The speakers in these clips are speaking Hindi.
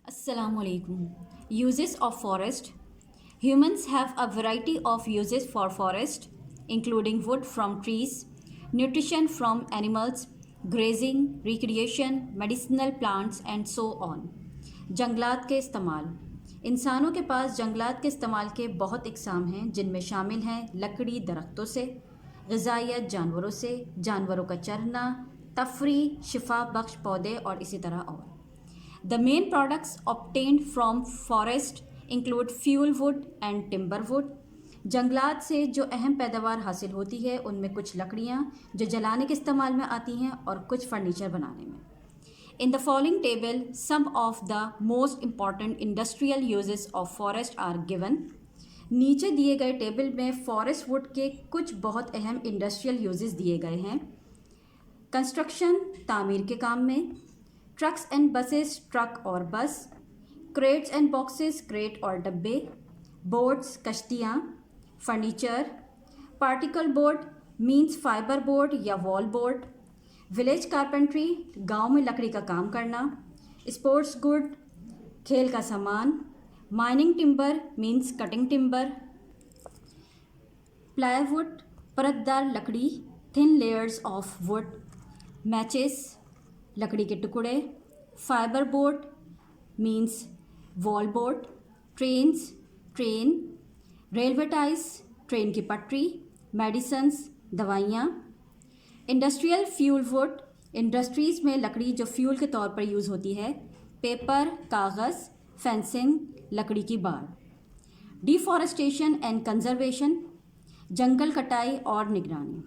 Assalamu alaikum. Uses of forest. Humans have a variety of uses for forest, including wood from trees, nutrition from animals, grazing, recreation, medicinal plants and so on. जंगलात के इस्तेमाल इंसानों के पास जंगलात के इस्तेमाल के बहुत इकसाम हैं जिनमें शामिल हैं लकड़ी दरख्तों से, ग़िज़ाइयत जानवरों से, जानवरों का चरना, तफरी, शिफा बख्श पौधे और इसी तरह और. The main products obtained from forest include fuel wood and timber wood. जंगलात से जो अहम पैदावार हासिल होती है उनमें कुछ लकड़ियाँ जो जलाने के इस्तेमाल में आती हैं और कुछ फर्नीचर बनाने में. In the following table, some of the most important industrial uses of forest are given. नीचे दिए गए टेबल में फॉरेस्ट वुड के कुछ बहुत अहम इंडस्ट्रियल यूजेस दिए गए हैं. कंस्ट्रक्शन तामीर के काम में, ट्रक्स एंड बसेस ट्रक और बस, क्रेट्स एंड बॉक्सेस क्रेट और डब्बे, बोर्ड्स कश्तियाँ, furniture, particle board means fibre board या वॉल बोर्ड, विलेज कारपेंट्री गांव में लकड़ी का काम करना, स्पोर्ट्स गुड खेल का सामान, mining timber means cutting timber, plywood परतदार लकड़ी thin layers of wood, matches लकड़ी के टुकड़े, fibre board means wall board, trains train, railway ties train की पटरी, मेडिसन्स दवाइयाँ, इंडस्ट्रियल फ्यूल वुड इंडस्ट्रीज़ में लकड़ी जो फ्यूल के तौर पर यूज़ होती है, पेपर कागज़, फेंसिंग लकड़ी की बाड़. डिफॉरेस्टेशन एंड कंजर्वेशन जंगल कटाई और निगरानी.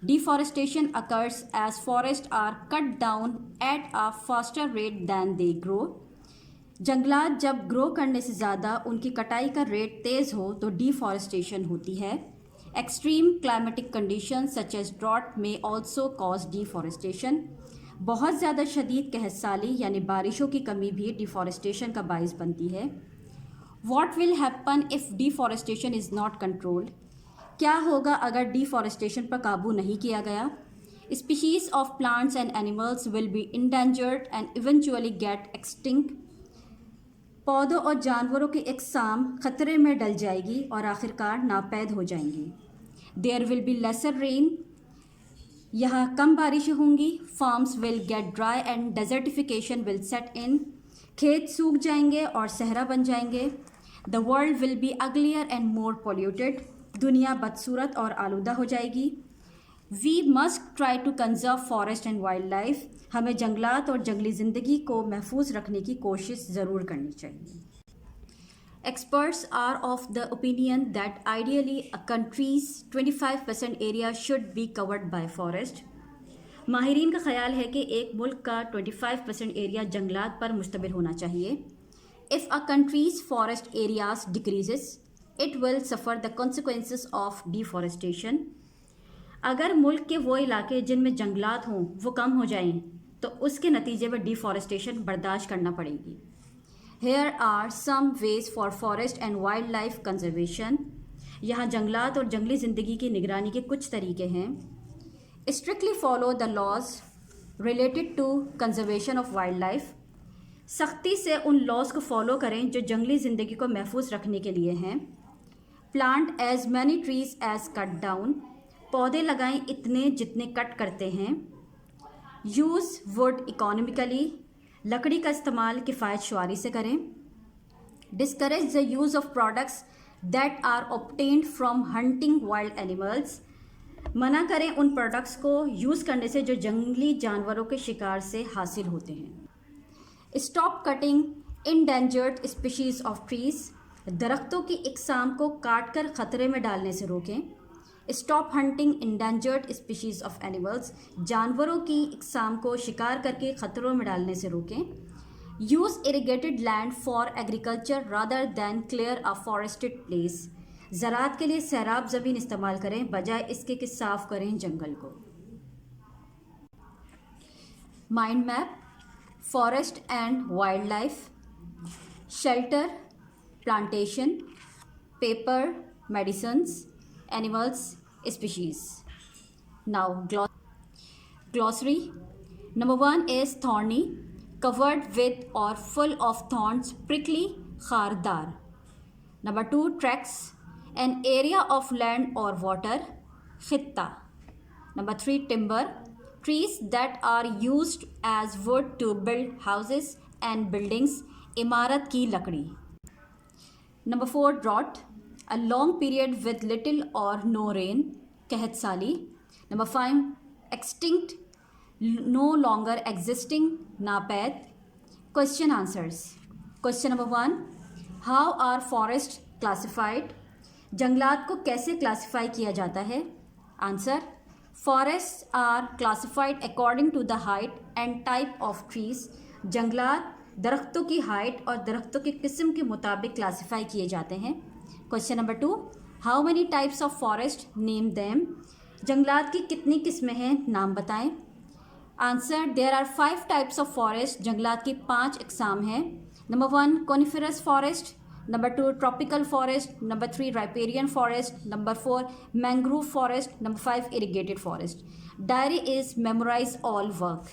Deforestation occurs as forests are cut down at a faster rate than they grow. जंगलात जब ग्रो करने से ज़्यादा उनकी कटाई का रेट तेज़ हो तो डिफॉरेस्टेशन होती है. Extreme climatic condition such as drought में ऑल्सो कॉज डिफॉरेस्टेशन. बहुत ज़्यादा शदीद कहसाली यानी बारिशों की कमी भी डिफॉरेस्टेशन का बाइस बनती है. What will happen if deforestation is not controlled? क्या होगा अगर डिफॉरेस्टेशन पर काबू नहीं किया गया? Species of plants and animals will be endangered and eventually gate extinct. पौधों और जानवरों की इकसाम ख़तरे में डल जाएगी और आखिरकार नापैद हो जाएंगी. There will be lesser rain. यहाँ कम बारिशें होंगी. Farms will get dry and desertification will set in. खेत सूख जाएंगे और सहरा बन जाएंगे. The world will be uglier and more polluted. दुनिया बदसूरत और आलूदा हो जाएगी. We must try to conserve forest and wildlife. हमें जंगलात और जंगली ज़िंदगी को महफूज रखने की कोशिश ज़रूर करनी चाहिए. Experts are of the opinion that ideally a countries 25% area should be covered by forest. माहिरीन का ख्याल है कि एक मुल्क का 25% एरिया जंगलात पर मुश्तमिल होना चाहिए. If a countries forest areas decreases it will suffer the consequences of deforestation. अगर मुल्क के वो इलाके जिनमें जंगलात हों वो कम हो जाएं तो उसके नतीजे में डिफॉरेस्टेशन बर्दाश्त करना पड़ेगी. Here are some ways for forest and wildlife conservation. यहाँ जंगलात और जंगली ज़िंदगी की निगरानी के कुछ तरीके हैं. Strictly follow the laws related to conservation of wildlife. सख्ती से उन लॉज को फॉलो करें जो जंगली ज़िंदगी को महफूज रखने के लिए हैं. Plant as many trees as cut down. पौधे लगाएं इतने जितने कट करते हैं. Use wood economically. लकड़ी का इस्तेमाल किफ़ायत शुमारी से करें. Discourage the use of products that are obtained from hunting wild animals. मना करें उन प्रोडक्ट्स को यूज़ करने से जो जंगली जानवरों के शिकार से हासिल होते हैं. Stop cutting endangered species of trees. दरख्तों की इकसाम को काट कर ख़तरे में डालने से रोकें. Stop hunting endangered species of animals. जानवरों की इकसाम को शिकार करके ख़तरों में डालने से रोकें. Use irrigated land for agriculture rather than clear a forested place. ज़राअत के लिए सैराब ज़मीन इस्तेमाल करें बजाय इसके कि साफ़ करें जंगल को. Mind map forest and wild life. Shelter plantation, paper, medicines, animals, species. Now glossary. Number 1 is thorny. covered with or full of thorns, prickly, khardar. Number 2, tracts, an area of land or water, khitta. Number 3, timber, trees that are used as wood to build houses and buildings, imarat ki lakdi. Number 4, drought, a long period with little or no rain, kahat sali. Number 5, extinct, no longer existing, napaid. Question answers. Question number 1, how are forests classified? जंगलात को कैसे क्लासिफाई किया जाता है? Answer, forests are classified according to the height and type of trees. जंगलात दरख्तों की हाइट और दरख्तों की किस्म के मुताबिक क्लासिफाई किए जाते हैं. Question number 2, how many types of forest, name them. जंगलात की कितनी किस्में हैं, नाम बताएं. Answer, there are 5 types of forest. जंगलात की 5 अक़साम हैं. Number 1, coniferous forest. Number 2, tropical forest. Number 3, riparian forest. Number 4, mangrove forest. Number 5, irrigated forest. Diary is memorise all work.